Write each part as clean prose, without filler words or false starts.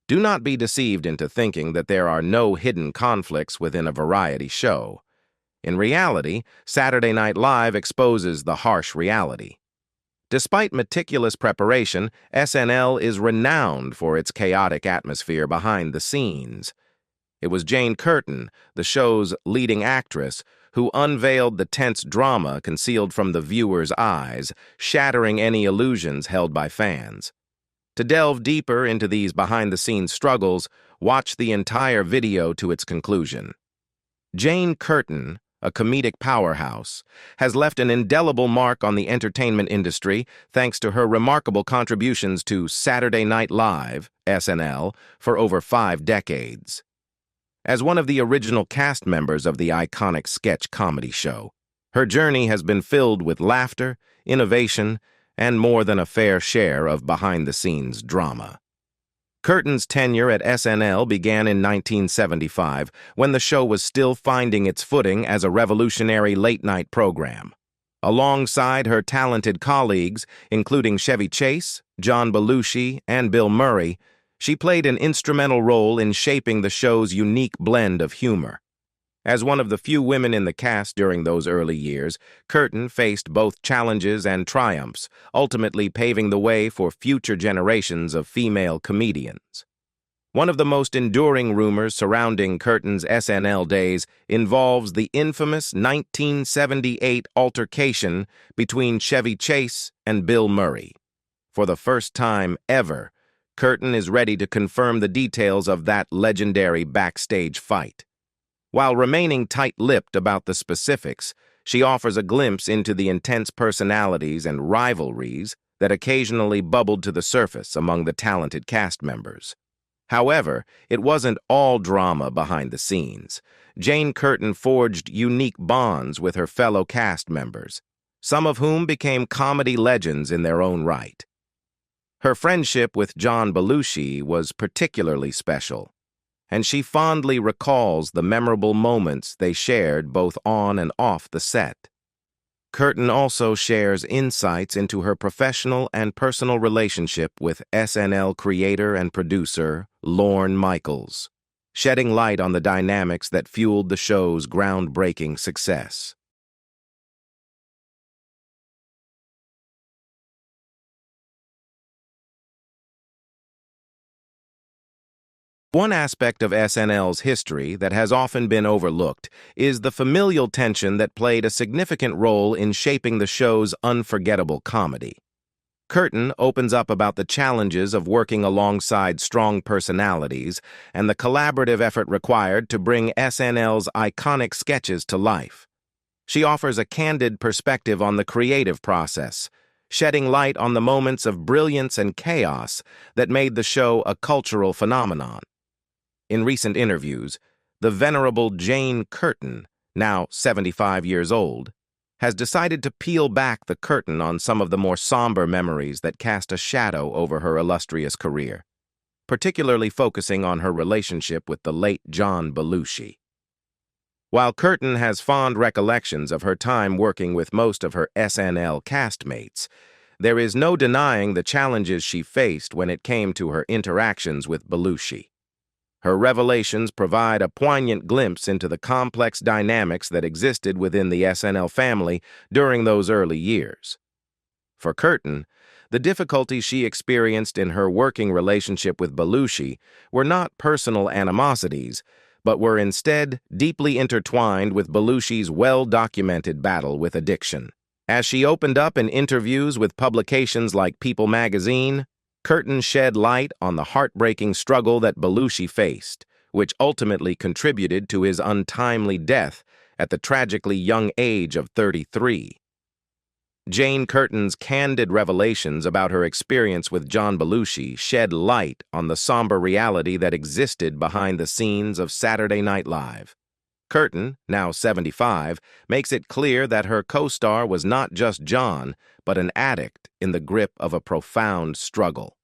Do not be deceived into thinking that there are no hidden conflicts within a variety show. In reality, Saturday Night Live exposes the harsh reality. Despite meticulous preparation, SNL is renowned for its chaotic atmosphere behind the scenes. It was Jane Curtin, the show's leading actress, who unveiled the tense drama concealed from the viewer's eyes, shattering any illusions held by fans. To delve deeper into these behind-the-scenes struggles, watch the entire video to its conclusion. Jane Curtin, a comedic powerhouse, has left an indelible mark on the entertainment industry thanks to her remarkable contributions to Saturday Night Live, SNL, for over 5 decades. As one of the original cast members of the iconic sketch comedy show, her journey has been filled with laughter, innovation, and more than a fair share of behind-the-scenes drama. Curtin's tenure at SNL began in 1975, when the show was still finding its footing as a revolutionary late-night program. Alongside her talented colleagues, including Chevy Chase, John Belushi, and Bill Murray, she played an instrumental role in shaping the show's unique blend of humor. As one of the few women in the cast during those early years, Curtin faced both challenges and triumphs, ultimately paving the way for future generations of female comedians. One of the most enduring rumors surrounding Curtin's SNL days involves the infamous 1978 altercation between Chevy Chase and Bill Murray. For the first time ever, Curtin is ready to confirm the details of that legendary backstage fight. While remaining tight-lipped about the specifics, she offers a glimpse into the intense personalities and rivalries that occasionally bubbled to the surface among the talented cast members. However, it wasn't all drama behind the scenes. Jane Curtin forged unique bonds with her fellow cast members, some of whom became comedy legends in their own right. Her friendship with John Belushi was particularly special, and she fondly recalls the memorable moments they shared both on and off the set. Curtin also shares insights into her professional and personal relationship with SNL creator and producer Lorne Michaels, shedding light on the dynamics that fueled the show's groundbreaking success. One aspect of SNL's history that has often been overlooked is the familial tension that played a significant role in shaping the show's unforgettable comedy. Curtin opens up about the challenges of working alongside strong personalities and the collaborative effort required to bring SNL's iconic sketches to life. She offers a candid perspective on the creative process, shedding light on the moments of brilliance and chaos that made the show a cultural phenomenon. In recent interviews, the venerable Jane Curtin, now 75 years old, has decided to peel back the curtain on some of the more somber memories that cast a shadow over her illustrious career, particularly focusing on her relationship with the late John Belushi. While Curtin has fond recollections of her time working with most of her SNL castmates, there is no denying the challenges she faced when it came to her interactions with Belushi. Her revelations provide a poignant glimpse into the complex dynamics that existed within the SNL family during those early years. For Curtin, the difficulties she experienced in her working relationship with Belushi were not personal animosities, but were instead deeply intertwined with Belushi's well-documented battle with addiction. As she opened up in interviews with publications like People magazine, Curtin shed light on the heartbreaking struggle that Belushi faced, which ultimately contributed to his untimely death at the tragically young age of 33. Jane Curtin's candid revelations about her experience with John Belushi shed light on the somber reality that existed behind the scenes of Saturday Night Live. Curtin, now 75, makes it clear that her co-star was not just John, but an addict in the grip of a profound struggle.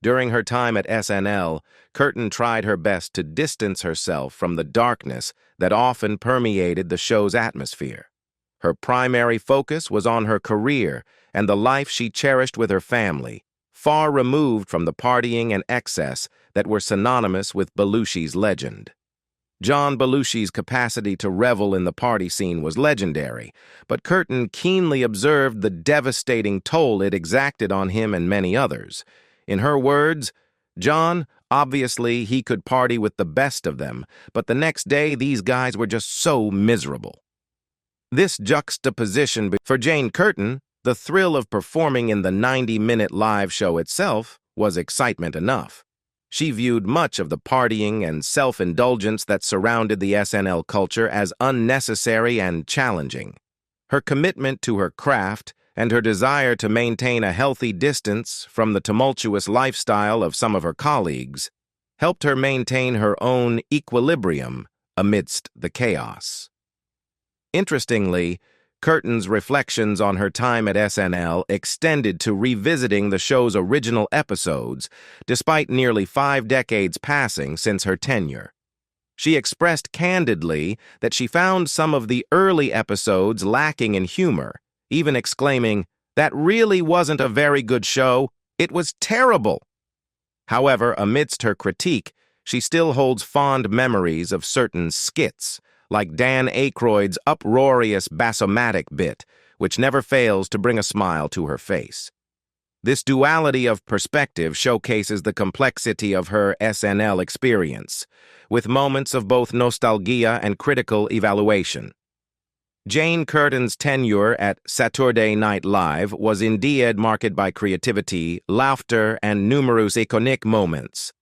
During her time at SNL, Curtin tried her best to distance herself from the darkness that often permeated the show's atmosphere. Her primary focus was on her career and the life she cherished with her family, far removed from the partying and excess that were synonymous with Belushi's legend. John Belushi's capacity to revel in the party scene was legendary, but Curtin keenly observed the devastating toll it exacted on him and many others. In her words, "John, obviously he could party with the best of them, but the next day these guys were just so miserable." This juxtaposition for Jane Curtin, the thrill of performing in the 90-minute live show itself, was excitement enough. She viewed much of the partying and self-indulgence that surrounded the SNL culture as unnecessary and challenging. Her commitment to her craft and her desire to maintain a healthy distance from the tumultuous lifestyle of some of her colleagues helped her maintain her own equilibrium amidst the chaos. Interestingly, Curtin's reflections on her time at SNL extended to revisiting the show's original episodes, despite nearly 5 decades passing since her tenure. She expressed candidly that she found some of the early episodes lacking in humor, even exclaiming, "That really wasn't a very good show, it was terrible." However, amidst her critique, she still holds fond memories of certain skits, like Dan Aykroyd's uproarious bassomatic bit, which never fails to bring a smile to her face. This duality of perspective showcases the complexity of her SNL experience, with moments of both nostalgia and critical evaluation. Jane Curtin's tenure at Saturday Night Live was indeed marked by creativity, laughter, and numerous iconic moments.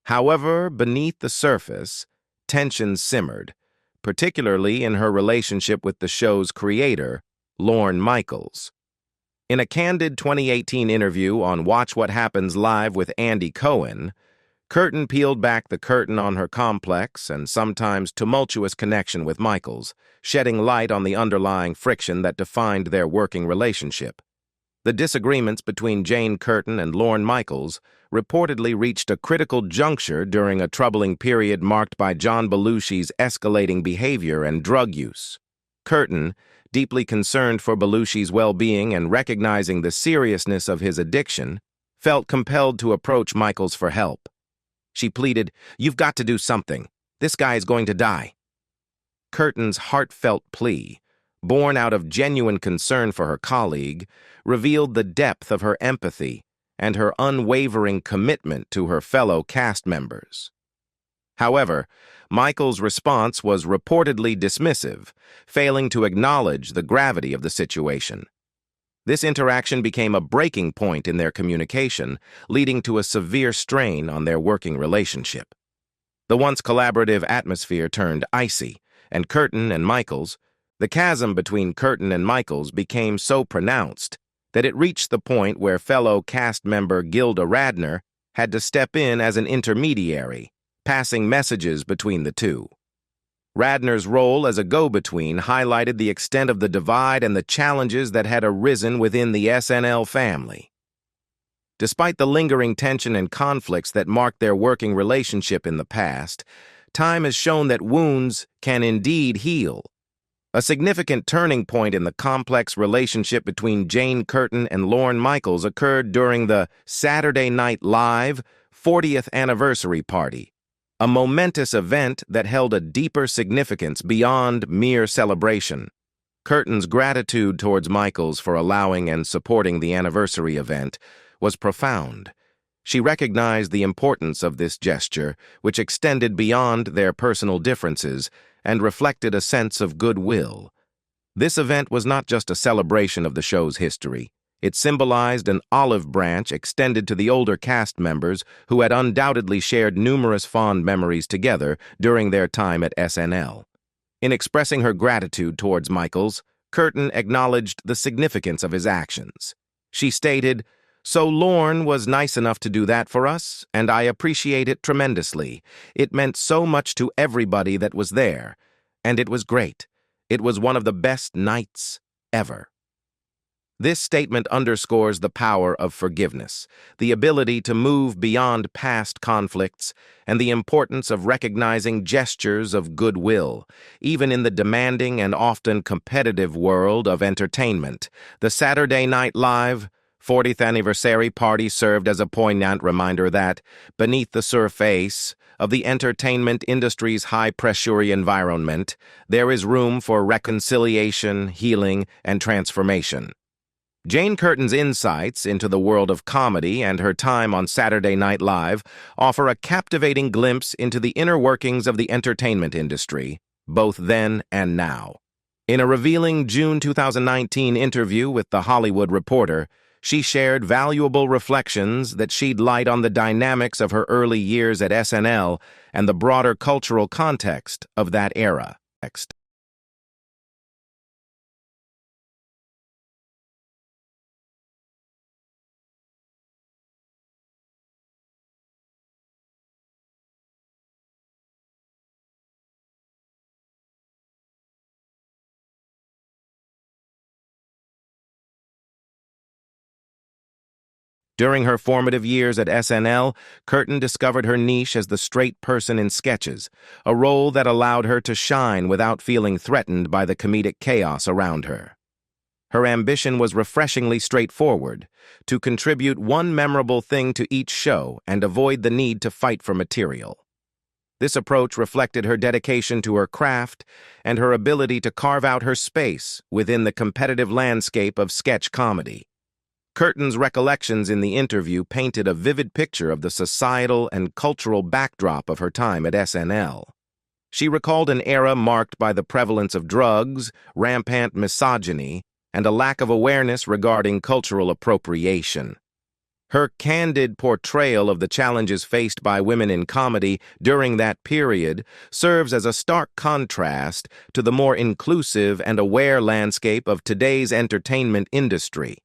However, beneath the surface, tensions simmered, particularly in her relationship with the show's creator, Lorne Michaels. In a candid 2018 interview on Watch What Happens Live with Andy Cohen, Curtin peeled back the curtain on her complex and sometimes tumultuous connection with Michaels, shedding light on the underlying friction that defined their working relationship. The disagreements between Jane Curtin and Lorne Michaels reportedly reached a critical juncture during a troubling period marked by John Belushi's escalating behavior and drug use. Curtin, deeply concerned for Belushi's well-being and recognizing the seriousness of his addiction, felt compelled to approach Michaels for help. She pleaded, "You've got to do something. This guy is going to die." Curtin's heartfelt plea, born out of genuine concern for her colleague, revealed the depth of her empathy and her unwavering commitment to her fellow cast members. However, Michael's response was reportedly dismissive, failing to acknowledge the gravity of the situation. This interaction became a breaking point in their communication, leading to a severe strain on their working relationship. The once collaborative atmosphere turned icy, and Curtin and Michaels, the chasm between Curtin and Michaels became so pronounced that it reached the point where fellow cast member Gilda Radner had to step in as an intermediary, passing messages between the two. Radner's role as a go-between highlighted the extent of the divide and the challenges that had arisen within the SNL family. Despite the lingering tension and conflicts that marked their working relationship in the past, time has shown that wounds can indeed heal. A significant turning point in the complex relationship between Jane Curtin and Lorne Michaels occurred during the Saturday Night Live 40th anniversary party, a momentous event that held a deeper significance beyond mere celebration. Curtin's gratitude towards Michaels for allowing and supporting the anniversary event was profound. She recognized the importance of this gesture, which extended beyond their personal differences and reflected a sense of goodwill. This event was not just a celebration of the show's history. It symbolized an olive branch extended to the older cast members who had undoubtedly shared numerous fond memories together during their time at SNL. In expressing her gratitude towards Michaels, Curtin acknowledged the significance of his actions. She stated, "So Lorne was nice enough to do that for us, and I appreciate it tremendously. It meant so much to everybody that was there, and it was great. It was one of the best nights ever." This statement underscores the power of forgiveness, the ability to move beyond past conflicts, and the importance of recognizing gestures of goodwill. Even in the demanding and often competitive world of entertainment, the Saturday Night Live 40th anniversary party served as a poignant reminder that, beneath the surface of the entertainment industry's high-pressure environment, there is room for reconciliation, healing, and transformation. Jane Curtin's insights into the world of comedy and her time on Saturday Night Live offer a captivating glimpse into the inner workings of the entertainment industry, both then and now. In a revealing June 2019 interview with The Hollywood Reporter, she shared valuable reflections that shed light on the dynamics of her early years at SNL and the broader cultural context of that era. During her formative years at SNL, Curtin discovered her niche as the straight person in sketches, a role that allowed her to shine without feeling threatened by the comedic chaos around her. Her ambition was refreshingly straightforward, to contribute one memorable thing to each show and avoid the need to fight for material. This approach reflected her dedication to her craft and her ability to carve out her space within the competitive landscape of sketch comedy. Curtin's recollections in the interview painted a vivid picture of the societal and cultural backdrop of her time at SNL. She recalled an era marked by the prevalence of drugs, rampant misogyny, and a lack of awareness regarding cultural appropriation. Her candid portrayal of the challenges faced by women in comedy during that period serves as a stark contrast to the more inclusive and aware landscape of today's entertainment industry.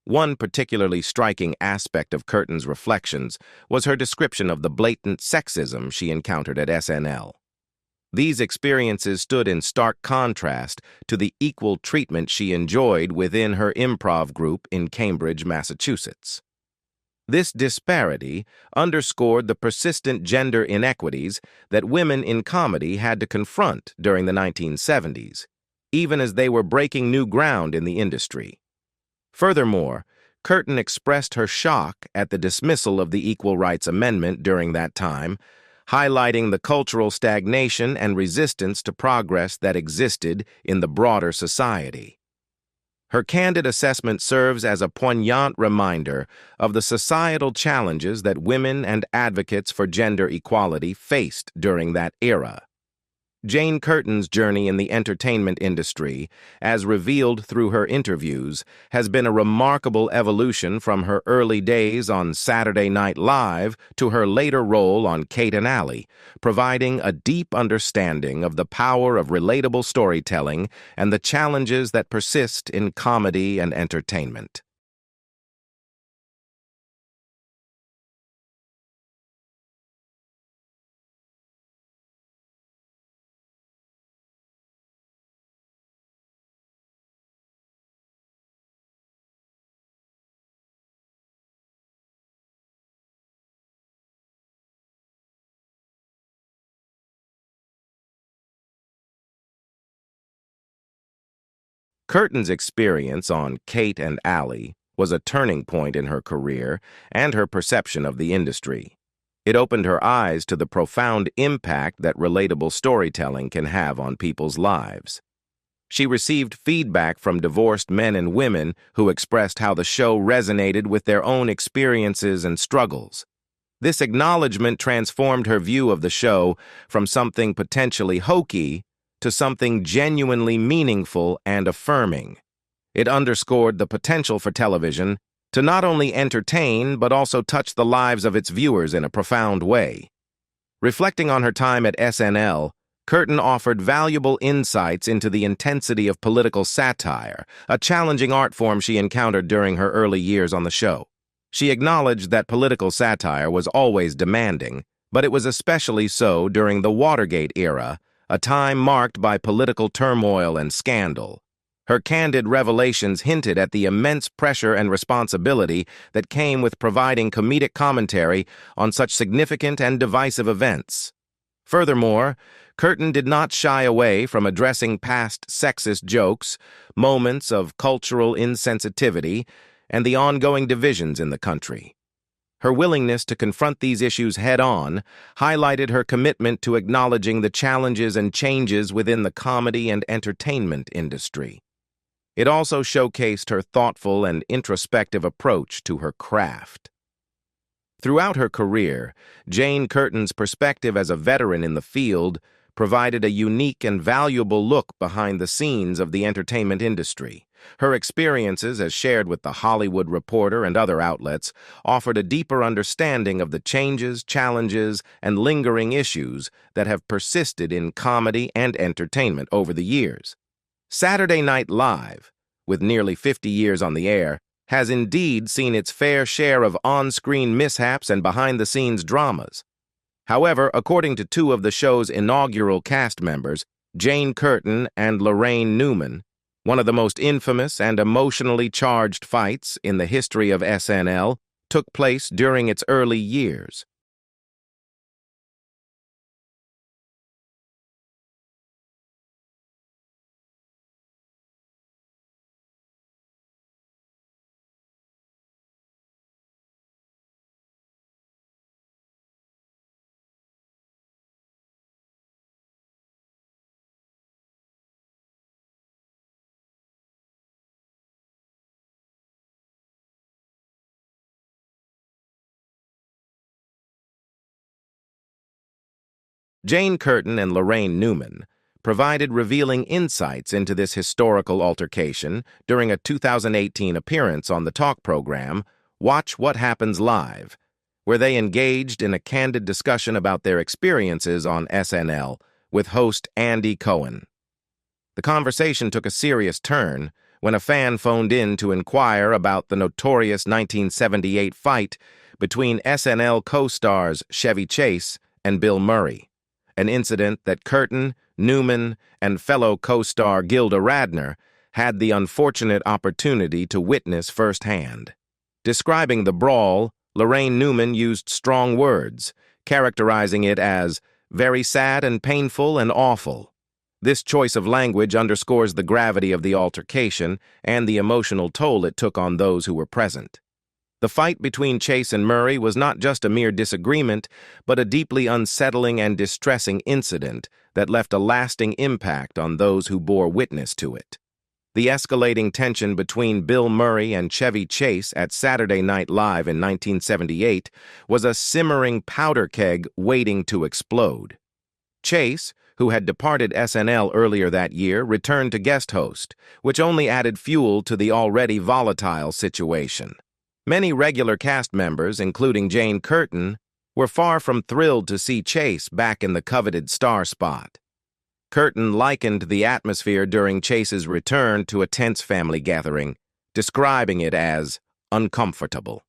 One particularly striking aspect of Curtin's reflections was her description of the blatant sexism she encountered at SNL. These experiences stood in stark contrast to the equal treatment she enjoyed within her improv group in Cambridge, Massachusetts. This disparity underscored the persistent gender inequities that women in comedy had to confront during the 1970s, even as they were breaking new ground in the industry. Furthermore, Curtin expressed her shock at the dismissal of the Equal Rights Amendment during that time, highlighting the cultural stagnation and resistance to progress that existed in the broader society. Her candid assessment serves as a poignant reminder of the societal challenges that women and advocates for gender equality faced during that era. Jane Curtin's journey in the entertainment industry, as revealed through her interviews, has been a remarkable evolution from her early days on Saturday Night Live to her later role on Kate and Ally, providing a deep understanding of the power of relatable storytelling and the challenges that persist in comedy and entertainment. Curtin's experience on Kate and Ally was a turning point in her career and her perception of the industry. It opened her eyes to the profound impact that relatable storytelling can have on people's lives. She received feedback from divorced men and women who expressed how the show resonated with their own experiences and struggles. This acknowledgement transformed her view of the show from something potentially hokey to something genuinely meaningful and affirming. It underscored the potential for television to not only entertain but also touch the lives of its viewers in a profound way. Reflecting on her time at SNL, Curtin offered valuable insights into the intensity of political satire, a challenging art form she encountered during her early years on the show. She acknowledged that political satire was always demanding, but it was especially so during the Watergate era, a time marked by political turmoil and scandal. Her candid revelations hinted at the immense pressure and responsibility that came with providing comedic commentary on such significant and divisive events. Furthermore, Curtin did not shy away from addressing past sexist jokes, moments of cultural insensitivity, and the ongoing divisions in the country. Her willingness to confront these issues head-on highlighted her commitment to acknowledging the challenges and changes within the comedy and entertainment industry. It also showcased her thoughtful and introspective approach to her craft. Throughout her career, Jane Curtin's perspective as a veteran in the field provided a unique and valuable look behind the scenes of the entertainment industry. Her experiences, as shared with The Hollywood Reporter and other outlets, offered a deeper understanding of the changes, challenges, and lingering issues that have persisted in comedy and entertainment over the years. Saturday Night Live, with nearly 50 years on the air, has indeed seen its fair share of on-screen mishaps and behind-the-scenes dramas. However, according to two of the show's inaugural cast members, Jane Curtin and Lorraine Newman, one of the most infamous and emotionally charged fights in the history of SNL took place during its early years. Jane Curtin and Lorraine Newman provided revealing insights into this historical altercation during a 2018 appearance on the talk program Watch What Happens Live, where they engaged in a candid discussion about their experiences on SNL with host Andy Cohen. The conversation took a serious turn when a fan phoned in to inquire about the notorious 1978 fight between SNL co-stars Chevy Chase and Bill Murray, an incident that Curtin, Newman, and fellow co-star Gilda Radner had the unfortunate opportunity to witness firsthand. Describing the brawl, Lorraine Newman used strong words, characterizing it as very sad and painful and awful. This choice of language underscores the gravity of the altercation and the emotional toll it took on those who were present. The fight between Chase and Murray was not just a mere disagreement, but a deeply unsettling and distressing incident that left a lasting impact on those who bore witness to it. The escalating tension between Bill Murray and Chevy Chase at Saturday Night Live in 1978 was a simmering powder keg waiting to explode. Chase, who had departed SNL earlier that year, returned to guest host, which only added fuel to the already volatile situation. Many regular cast members, including Jane Curtin, were far from thrilled to see Chase back in the coveted star spot. Curtin likened the atmosphere during Chase's return to a tense family gathering, describing it as uncomfortable.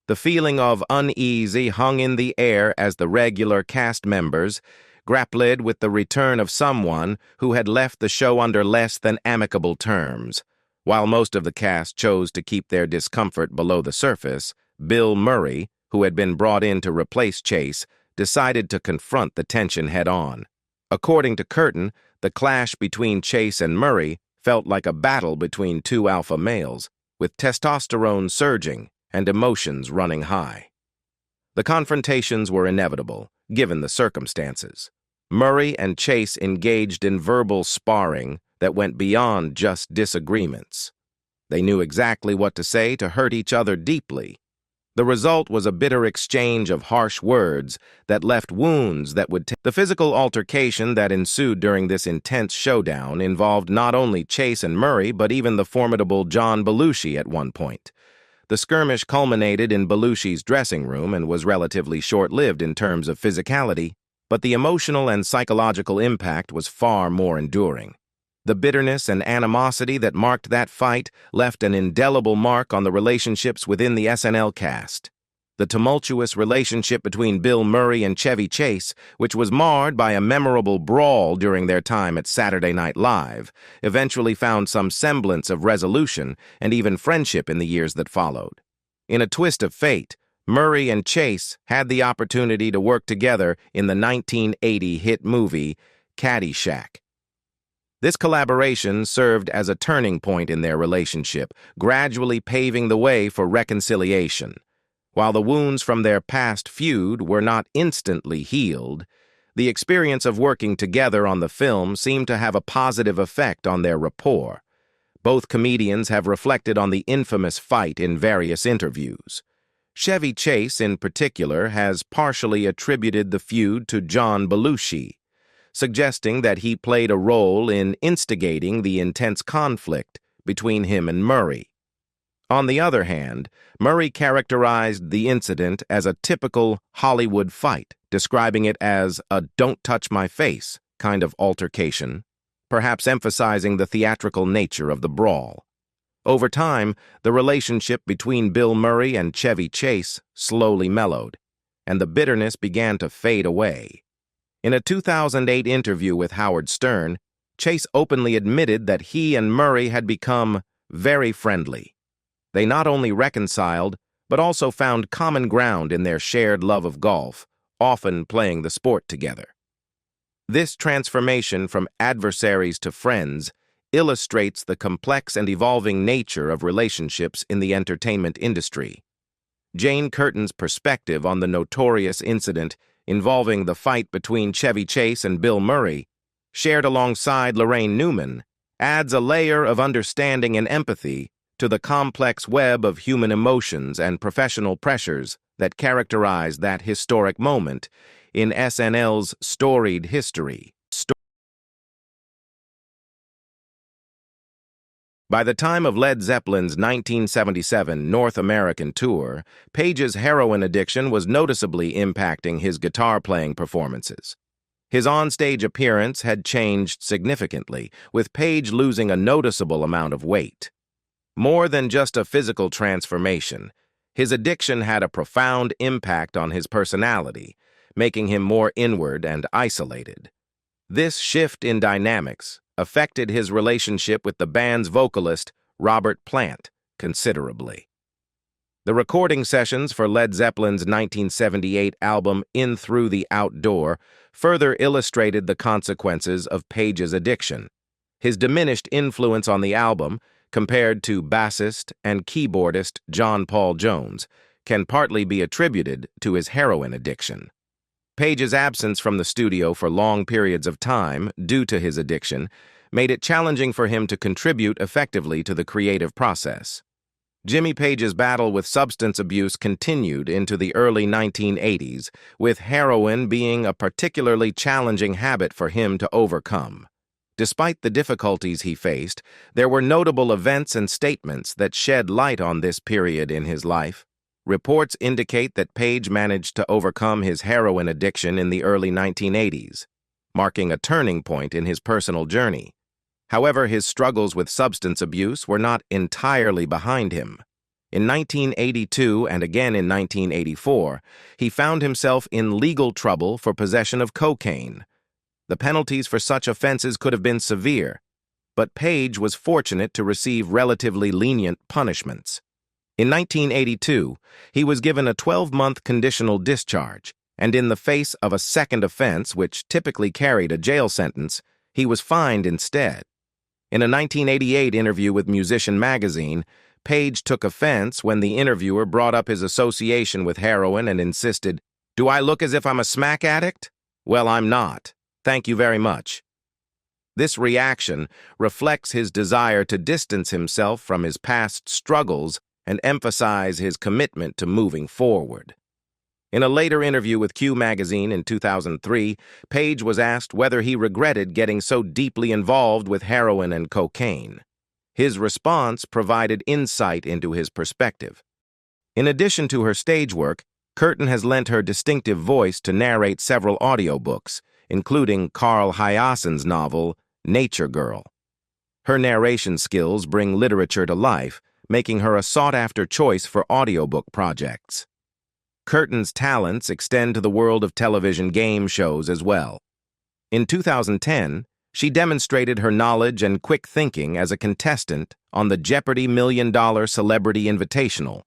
The feeling of uneasy hung in the air as the regular cast members grappled with the return of someone who had left the show under less than amicable terms. While most of the cast chose to keep their discomfort below the surface, Bill Murray, who had been brought in to replace Chase, decided to confront the tension head-on. According to Curtin, the clash between Chase and Murray felt like a battle between two alpha males, with testosterone surging and emotions running high. The confrontations were inevitable, given the circumstances. Murray and Chase engaged in verbal sparring that went beyond just disagreements. They knew exactly what to say to hurt each other deeply. The result was a bitter exchange of harsh words that left wounds that would The physical altercation that ensued during this intense showdown involved not only Chase and Murray, but even the formidable John Belushi at one point. The skirmish culminated in Belushi's dressing room and was relatively short-lived in terms of physicality, but the emotional and psychological impact was far more enduring. The bitterness and animosity that marked that fight left an indelible mark on the relationships within the SNL cast. The tumultuous relationship between Bill Murray and Chevy Chase, which was marred by a memorable brawl during their time at Saturday Night Live, eventually found some semblance of resolution and even friendship in the years that followed. In a twist of fate, Murray and Chase had the opportunity to work together in the 1980 hit movie Caddyshack. This collaboration served as a turning point in their relationship, gradually paving the way for reconciliation. While the wounds from their past feud were not instantly healed, the experience of working together on the film seemed to have a positive effect on their rapport. Both comedians have reflected on the infamous fight in various interviews. Chevy Chase, in particular, has partially attributed the feud to John Belushi, suggesting that he played a role in instigating the intense conflict between him and Murray. On the other hand, Murray characterized the incident as a typical Hollywood fight, describing it as a "don't touch my face" kind of altercation, perhaps emphasizing the theatrical nature of the brawl. Over time, the relationship between Bill Murray and Chevy Chase slowly mellowed, and the bitterness began to fade away. In a 2008 interview with Howard Stern, Chase openly admitted that he and Murray had become very friendly. They not only reconciled, but also found common ground in their shared love of golf, often playing the sport together. This transformation from adversaries to friends illustrates the complex and evolving nature of relationships in the entertainment industry. Jane Curtin's perspective on the notorious incident involving the fight between Chevy Chase and Bill Murray, shared alongside Lorraine Newman, adds a layer of understanding and empathy to the complex web of human emotions and professional pressures that characterize that historic moment in SNL's storied history. By the time of Led Zeppelin's 1977 North American tour, Page's heroin addiction was noticeably impacting his guitar-playing performances. His onstage appearance had changed significantly, with Page losing a noticeable amount of weight. More than just a physical transformation, his addiction had a profound impact on his personality, making him more inward and isolated. This shift in dynamics affected his relationship with the band's vocalist, Robert Plant, considerably. The recording sessions for Led Zeppelin's 1978 album In Through the Outdoor further illustrated the consequences of Page's addiction. His diminished influence on the album, compared to bassist and keyboardist John Paul Jones, can partly be attributed to his heroin addiction. Page's absence from the studio for long periods of time due to his addiction made it challenging for him to contribute effectively to the creative process. Jimmy Page's battle with substance abuse continued into the early 1980s, with heroin being a particularly challenging habit for him to overcome. Despite the difficulties he faced, there were notable events and statements that shed light on this period in his life. Reports indicate that Page managed to overcome his heroin addiction in the early 1980s, marking a turning point in his personal journey. However, his struggles with substance abuse were not entirely behind him. In 1982 and again in 1984, he found himself in legal trouble for possession of cocaine. The penalties for such offenses could have been severe, but Page was fortunate to receive relatively lenient punishments. In 1982, he was given a 12-month conditional discharge, and in the face of a second offense, which typically carried a jail sentence, he was fined instead. In a 1988 interview with Musician magazine, Page took offense when the interviewer brought up his association with heroin and insisted, "Do I look as if I'm a smack addict? Well, I'm not. Thank you very much." This reaction reflects his desire to distance himself from his past struggles and emphasize his commitment to moving forward. In a later interview with Q magazine in 2003, Page was asked whether he regretted getting so deeply involved with heroin and cocaine. His response provided insight into his perspective. In addition to her stage work, Curtin has lent her distinctive voice to narrate several audiobooks, including Carl Hiaasen's novel, Nature Girl. Her narration skills bring literature to life, making her a sought-after choice for audiobook projects. Curtin's talents extend to the world of television game shows as well. In 2010, she demonstrated her knowledge and quick thinking as a contestant on the Jeopardy! $1 Million Celebrity Invitational.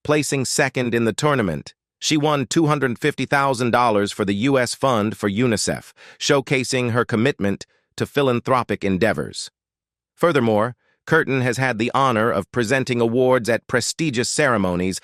Placing second in the tournament, she won $250,000 for the U.S. Fund for UNICEF, showcasing her commitment to philanthropic endeavors. Furthermore, Curtin has had the honor of presenting awards at prestigious ceremonies